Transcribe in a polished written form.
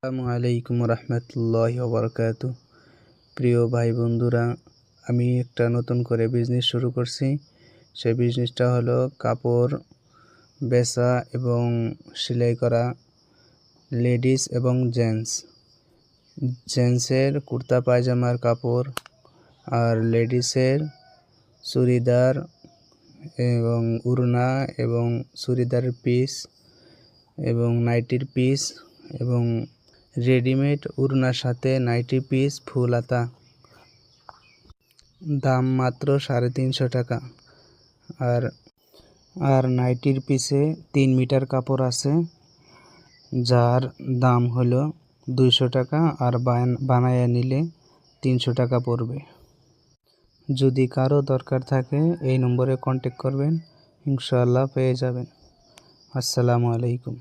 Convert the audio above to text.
আসসালামু আলাইকুম রহমতুল্লাহি ওয়া বারাকাতুহু। প্রিয় ভাই বন্ধুরা, আমি একটা নতুন করে বিজনেস শুরু করছি। সেই বিজনেসটা হলো কাপড় বেচা এবং সেলাই করা, লেডিস এবং জেন্টসের কুর্তা পায়জামার কাপড় আর লেডিসের চুড়িদার এবং উড়না এবং চুড়িদারের পিস এবং নাইটির পিস এবং রেডিমেড উড়নার সাথে নাইটি পিস ফুল হাতা। দাম মাত্র 350 টাকা। আর নাইটির পিসে 3 মিটার কাপড় আছে, যার দাম হলো 200 টাকা, আর বানায়া নিলে 300 টাকা পড়বে। যদি কারো দরকার থাকে এই নম্বরে কন্ট্যাক্ট করবেন, ইনশাআল্লাহ পেয়ে যাবেন। আসসালামু আলাইকুম।